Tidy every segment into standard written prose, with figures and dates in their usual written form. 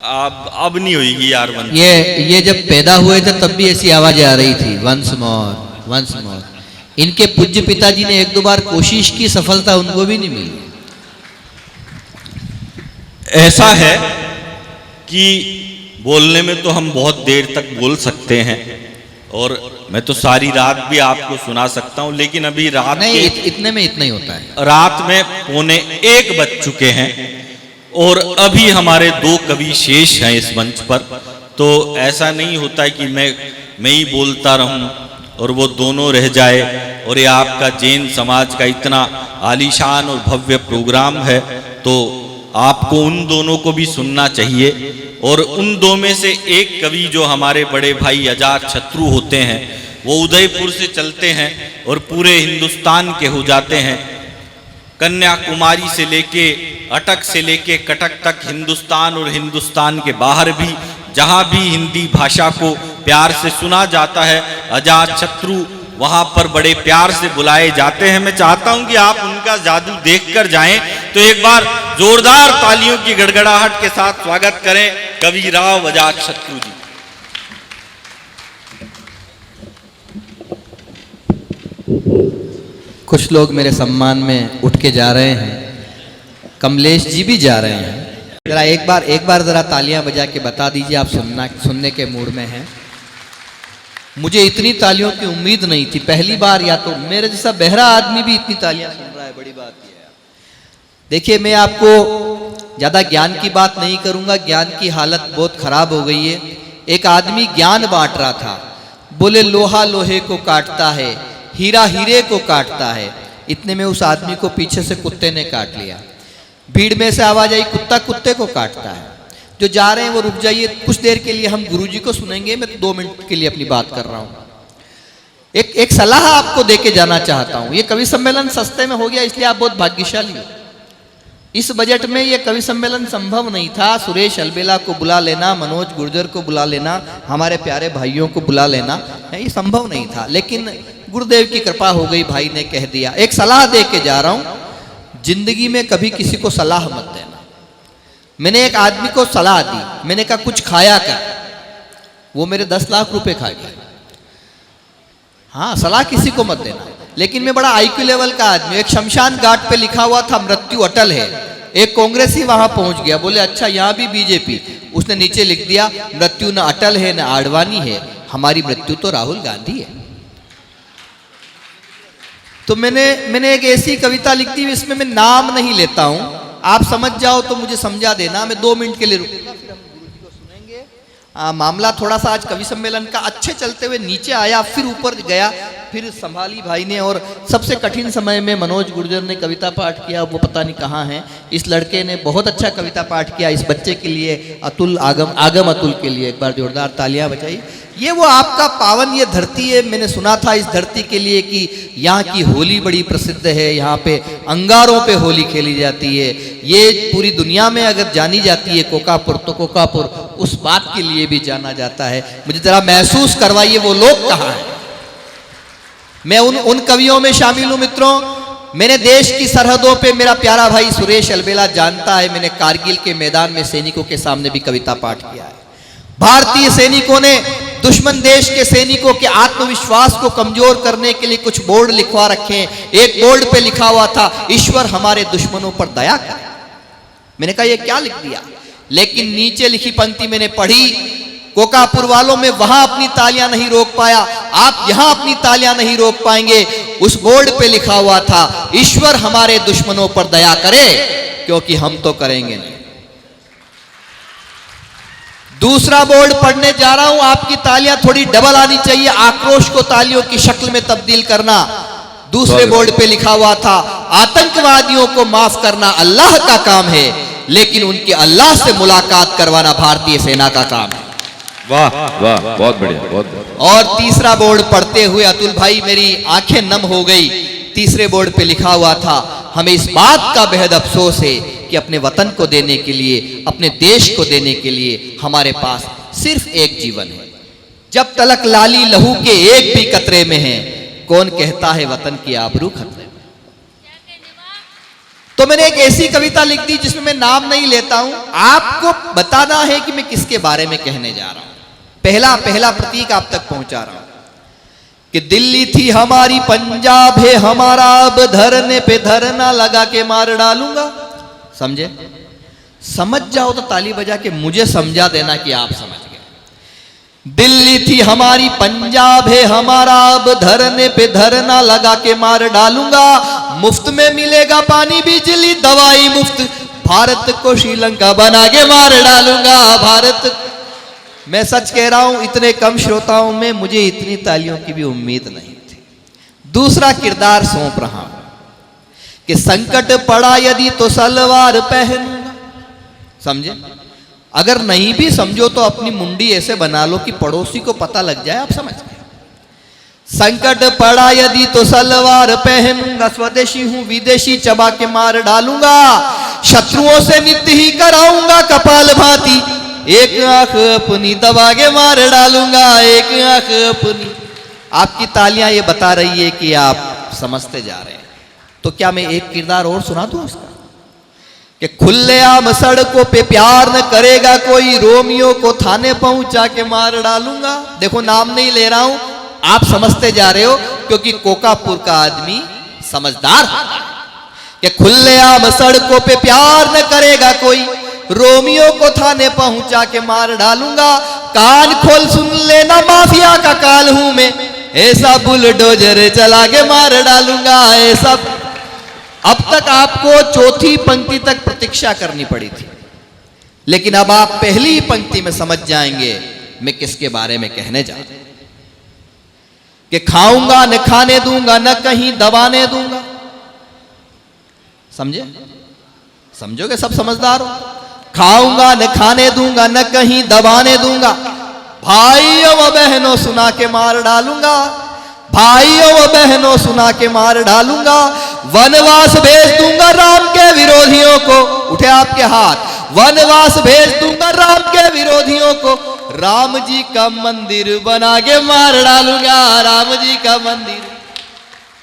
अब नहीं होगी यार वंस। ये जब पैदा हुए थे तब भी ऐसी आवाज आ रही थी, वंस मोर वंस मोर। इनके पूज्य पिताजी ने एक दो बार कोशिश की, सफलता उनको भी नहीं मिली। ऐसा है कि बोलने में तो हम बहुत देर तक बोल सकते हैं और मैं तो सारी रात भी आपको सुना सकता हूं, लेकिन अभी रात नहीं, इतने में इतना ही होता है। रात में 12:45 बज चुके हैं और अभी हमारे 2 कवि शेष हैं इस मंच पर। तो ऐसा नहीं होता है कि मैं ही बोलता रहूं और वो दोनों रह जाए। और ये आपका जैन समाज का इतना आलीशान और भव्य प्रोग्राम है, तो आपको उन दोनों को भी सुनना चाहिए। और उन दो में से एक कवि जो हमारे बड़े भाई अजात शत्रु होते हैं, वो उदयपुर से चलते हैं और पूरे हिंदुस्तान के हो जाते हैं। कन्याकुमारी से लेके अटक से लेके कटक तक, हिंदुस्तान और हिंदुस्तान के बाहर भी जहाँ भी हिंदी भाषा को प्यार से सुना जाता है, अजात शत्रु वहां पर बड़े प्यार से बुलाए जाते हैं। मैं चाहता हूं कि आप उनका जादू देखकर जाएं, तो एक बार जोरदार तालियों की गड़गड़ाहट के साथ स्वागत करें कवि राव अजात शत्रु जी। कुछ लोग मेरे सम्मान में उठ के जा रहे हैं, कमलेश जी भी जा रहे हैं। जरा एक बार जरा तालियां बजा के बता दीजिए आप सुनने के मूड में हैं। मुझे इतनी तालियों की उम्मीद नहीं थी, पहली बार, या तो मेरे जैसा बहरा आदमी भी इतनी तालियां सुन रहा है, बड़ी बात यह है। देखिए, मैं आपको ज़्यादा ज्ञान की बात नहीं करूंगा, ज्ञान की हालत बहुत खराब हो गई है। एक आदमी ज्ञान बांट रहा था, बोले लोहा लोहे को काटता है, हीरा हीरे को काटता है। इतने में उस आदमी को पीछे से कुत्ते ने काट लिया। भीड़ में से आवाज आई, कुत्ता कुत्ते को काटता है। जो जा रहे हैं वो रुक जाइए, कुछ देर के लिए हम गुरुजी को सुनेंगे। मैं तो 2 मिनट के लिए अपनी बात कर रहा हूं। एक सलाह आपको देके जाना चाहता हूं। ये कवि सम्मेलन सस्ते में हो गया, इसलिए आप बहुत भाग्यशाली हो। इस बजट में ये कवि सम्मेलन संभव नहीं था। सुरेश अलबेला को बुला लेना, मनोज गुर्जर को बुला लेना, हमारे प्यारे भाइयों को बुला लेना, ये संभव नहीं था। लेकिन गुरुदेव की कृपा हो गई, भाई ने कह दिया। एक सलाह दे के जा रहा हूं, जिंदगी में कभी किसी को सलाह मत देना। मैंने एक आदमी को सलाह दी, मैंने कहा कुछ खाया कर, वो मेरे 10 लाख रुपए खा गया। हाँ, सलाह किसी को मत देना। लेकिन मैं बड़ा आईक्यू लेवल का आदमी। एक शमशान घाट पे लिखा हुआ था मृत्यु अटल है। एक कांग्रेसी वहां पहुंच गया, बोले अच्छा यहाँ भी बीजेपी। उसने नीचे लिख दिया मृत्यु न अटल है न आडवाणी है, हमारी मृत्यु तो राहुल गांधी है। तो मैंने एक ऐसी कविता लिख दी, इसमें मैं नाम नहीं लेता हूं, आप समझ जाओ तो मुझे समझा देना। मैं 2 मिनट के लिए रुकूंगा, फिर हम गुरुजी को सुनेंगे। मामला थोड़ा सा आज कवि सम्मेलन का अच्छे चलते हुए नीचे आया, फिर ऊपर गया, फिर संभाली भाई ने। और सबसे कठिन समय में मनोज गुर्जर ने कविता पाठ किया, वो पता नहीं कहाँ हैं। इस लड़के ने बहुत अच्छा कविता पाठ किया। इस बच्चे के लिए अतुल आगम अतुल के लिए एक बार जोरदार तालियां बजाई। ये वो आपका पावन ये धरती है। मैंने सुना था इस धरती के लिए कि यहाँ की होली बड़ी प्रसिद्ध है, यहाँ पे अंगारों पे होली खेली जाती है। ये पूरी दुनिया में अगर जानी जाती है कोकापुर, तो कोकापुर उस बात के लिए भी जाना जाता है। मुझे जरा महसूस करवाइए वो लोग कहाँ हैं। मैं उन कवियों में शामिल हूं मित्रों। मैंने देश की सरहदों पे, मेरा प्यारा भाई सुरेश अलबेला जानता है, मैंने कारगिल के मैदान में सैनिकों के सामने भी कविता पाठ किया है। भारतीय सैनिकों ने दुश्मन देश के सैनिकों के आत्मविश्वास को कमजोर करने के लिए कुछ बोर्ड लिखवा रखे हैं। एक बोर्ड पे लिखा हुआ था, ईश्वर हमारे दुश्मनों पर दया करे। मैंने कहा ये क्या लिख दिया, लेकिन नीचे लिखी पंक्ति मैंने पढ़ी, कोकापुर वालों में वहां अपनी तालियां नहीं रोक पाया, आप यहां अपनी तालियां नहीं रोक पाएंगे। उस बोर्ड पे लिखा हुआ था, ईश्वर हमारे दुश्मनों पर दया करे, क्योंकि हम तो करेंगे नहीं। दूसरा बोर्ड पढ़ने जा रहा हूं, आपकी तालियां थोड़ी डबल आनी चाहिए, आक्रोश को तालियों की शक्ल में तब्दील करना। दूसरे बोर्ड पे लिखा हुआ था, आतंकवादियों को माफ करना अल्लाह का काम है, लेकिन उनकी अल्लाह से मुलाकात करवाना भारतीय सेना का काम है। वाह वाह, बहुत बढ़िया, बहुत बढ़िया। और तीसरा बोर्ड पढ़ते हुए अतुल भाई मेरी आंखें नम हो गई। तीसरे बोर्ड पे लिखा हुआ था, हमें इस बात का बेहद अफसोस है कि अपने वतन को देने के लिए, अपने देश को देने के लिए हमारे पास सिर्फ एक जीवन है। जब तलक लाली लहू के एक भी कतरे में है, कौन कहता है वतन की आबरू खतरे में। तो मैंने एक ऐसी कविता लिख दी जिसमें मैं नाम नहीं लेता हूं, आपको बताना है कि मैं किसके बारे में कहने जा रहा हूं। पहला पहला प्रतीक आप तक पहुंचा रहा हूं कि दिल्ली थी हमारी, पंजाब है हमारा, अब धरने पे धरना लगा के मार डालूंगा। समझे? समझ जाओ तो ताली बजा के मुझे समझा देना कि आप समझ गए। दिल्ली थी हमारी, पंजाब है हमारा, अब धरने पे धरना लगा के मार डालूंगा। मुफ्त में मिलेगा पानी बिजली दवाई मुफ्त, भारत को श्रीलंका बना के मार डालूंगा। भारत, मैं सच कह रहा हूं, इतने कम श्रोताओं में मुझे इतनी तालियों की भी उम्मीद नहीं थी। दूसरा किरदार सौंप रहा हूं कि संकट पड़ा यदि तो सलवार पहनूंगा। समझे? अगर नहीं भी समझो तो अपनी मुंडी ऐसे बना लो कि पड़ोसी को पता लग जाए आप समझ गए। संकट पड़ा यदि तो सलवार पहनूंगा, स्वदेशी हूं विदेशी चबा के मार डालूंगा। शत्रुओं से नित्य ही कराऊंगा कपाल भांति, एक आंख अपनी दबा के मार डालूंगा, एक आंख अपनी। आपकी तालियां ये बता रही है कि आप समझते जा रहे हैं। तो क्या मैं एक किरदार और सुना दूं उसका कि खुलेआम सड़कों पे प्यार न करेगा कोई, रोमियो को थाने पहुंचा के मार डालूंगा। देखो नाम नहीं ले रहा हूं, आप समझते जा रहे हो क्योंकि कोकापुर का आदमी समझदार है कि खुलेआम सड़कों पे प्यार न करेगा कोई, रोमियो को थाने पहुंचा के मार डालूंगा। कान खोल सुन लेना माफिया का काल हूं मैं, ऐसा बुलडोजर चला के मार डालूंगा ऐसा। अब तक आपको चौथी पंक्ति तक प्रतीक्षा करनी पड़ी थी, लेकिन अब आप पहली ही पंक्ति में समझ जाएंगे मैं किसके बारे में कहने जा रहा हूं कि खाऊंगा न खाने दूंगा, न कहीं दबाने दूंगा। समझे? समझोगे? सब समझदार हो। खाऊंगा न खाने दूंगा, न कहीं दबाने दूंगा। भाइयों व बहनों सुना के मार डालूंगा, भाइयों व बहनों सुना के मार डालूंगा। वनवास भेज दूंगा राम के विरोधियों को, उठे आपके हाथ, वनवास भेज दूंगा राम के विरोधियों को, राम जी का मंदिर बना के मार डालूंगा, राम जी का मंदिर।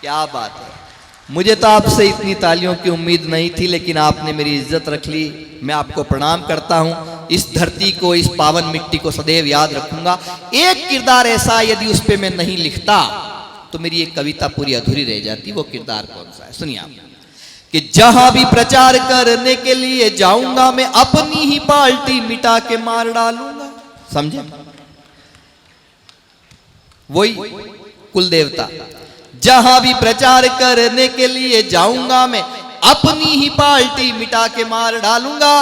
क्या बात है! मुझे तो आपसे इतनी तालियों की उम्मीद नहीं थी, लेकिन आपने मेरी इज्जत रख ली। मैं आपको प्रणाम करता हूं। इस धरती को, इस पावन मिट्टी को सदैव याद रखूंगा। एक किरदार ऐसा यदि उस पे मैं नहीं लिखता तो मेरी एक कविता पूरी अधूरी रह जाती। वो किरदार कौन सा है? सुनिए आप कि जहां भी प्रचार करने के लिए जाऊंगा मैं, अपनी ही पार्टी मिटा के मार डालूंगा। समझे? वही कुल देवता, जहां भी प्रचार करने के लिए जाऊंगा मैं, अपनी ही पार्टी मिटा के मार डालूंगा।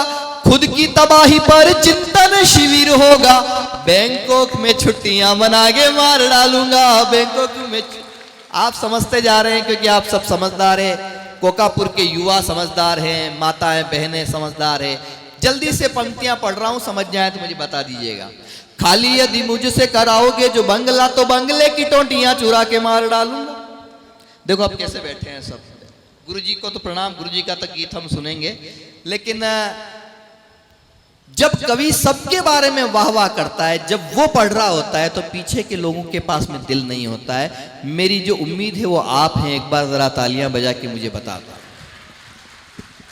खुद की तबाही पर चिंतन शिविर होगा, बैंकॉक में छुट्टियां मना के मार डालूंगा, बैंकॉक में। आप समझते जा रहे हैं क्योंकि आप सब समझदार हैं। कोकापुर के युवा समझदार हैं, माताएं बहनें समझदार हैं। जल्दी से पंक्तियां पढ़ रहा हूं, समझ जाए तो मुझे बता दीजिएगा। खाली यदि मुझसे कराओगे जो बंगला, तो बंगले की टोंटियां चुरा के मार डालूंगा। देखो आप कैसे बैठे हैं सब। गुरुजी को तो प्रणाम, गुरुजी का तो गीत हम सुनेंगे, लेकिन जब कवि सबके बारे में वाह वाह करता है, जब वो पढ़ रहा होता है तो पीछे के लोगों के पास में दिल नहीं होता है। मेरी जो उम्मीद है वो आप हैं। एक बार जरा तालियां बजा के मुझे बता दो।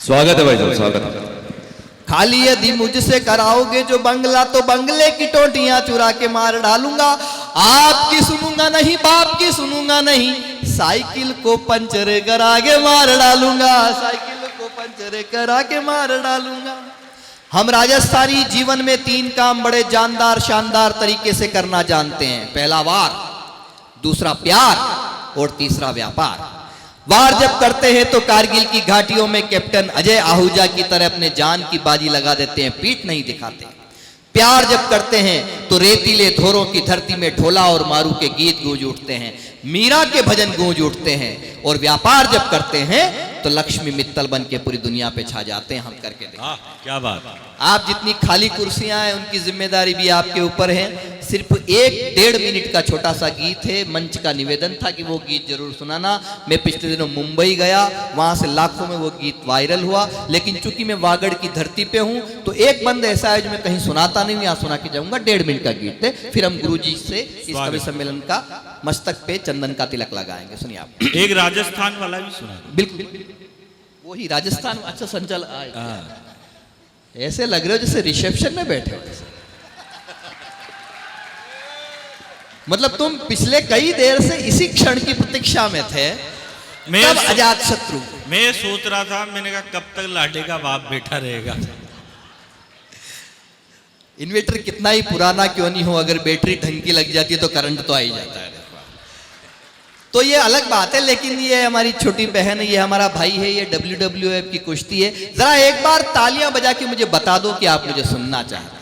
स्वागत है भाई साहब, स्वागत है। खाली यदि मुझसे कराओगे जो बंगला, तो बंगले की टोटियां चुरा के मार डालूंगा। आपकी सुनूंगा नहीं, बाप की सुनूंगा नहीं, साइकिल को पंचर करा के मार डालूंगा, साइकिल को पंचर करा के मार डालूंगा। हम राजस्थानी जीवन में 3 काम बड़े जानदार शानदार तरीके से करना जानते हैं। पहला वार, दूसरा प्यार और तीसरा व्यापार। वार जब करते हैं तो कारगिल की घाटियों में कैप्टन अजय आहूजा की तरह अपने जान की बाजी लगा देते हैं, पीठ नहीं दिखाते। प्यार जब करते हैं तो रेतीले धोरों की धरती में ढोला और मारू के गीत गूंज उठते हैं, मीरा के भजन गूंज उठते हैं। और व्यापार जब करते हैं तो लक्ष्मी मित्तल बन के पूरी दुनिया पे छा जाते हैं। हम करके देखें। क्या बात। आप जितनी खाली कुर्सियां हैं उनकी जिम्मेदारी भी आपके ऊपर है। सिर्फ 1-1.5 मिनट का छोटा सा गीत है। मंच का निवेदन था कि वो गीत जरूर सुनाना। मैं पिछले दिनों मुंबई गया, वहां से लाखों में वो गीत वायरल हुआ, लेकिन चूंकि मैं वागड़ की धरती पे हूं तो एक बंद ऐसा है जो मैं कहीं सुनाता नहीं हूं, यहाँ सुना के जाऊंगा। 1.5 मिनट का गीत है, फिर हम गुरुजी से इस कवि सम्मेलन का मस्तक पे चंदन का तिलक लगाएंगे। सुनिए आप। एक राजस्थान वाला भी सुना। बिल्कुल, वही राजस्थान में, अच्छा संचल हाँ। ऐसे लग रहे हो जैसे रिसेप्शन में बैठे हो जैसे। मतलब तुम पिछले कई देर से इसी क्षण की प्रतीक्षा में थे, कब अजात शत्रु। मैं सोच रहा था, मैंने कहा कब तक लाडे का बाप बैठा रहेगा। इन्वर्टर कितना ही पुराना क्यों नहीं हो, अगर बैटरी ढंग की लग जाती है तो करंट तो आ ही जाता है। तो ये अलग बात है, लेकिन ये हमारी छोटी बहन है, ये हमारा भाई है, ये WWF की कुश्ती है। जरा एक बार तालियां बजा के मुझे बता दो कि आप मुझे सुनना चाहते हैं।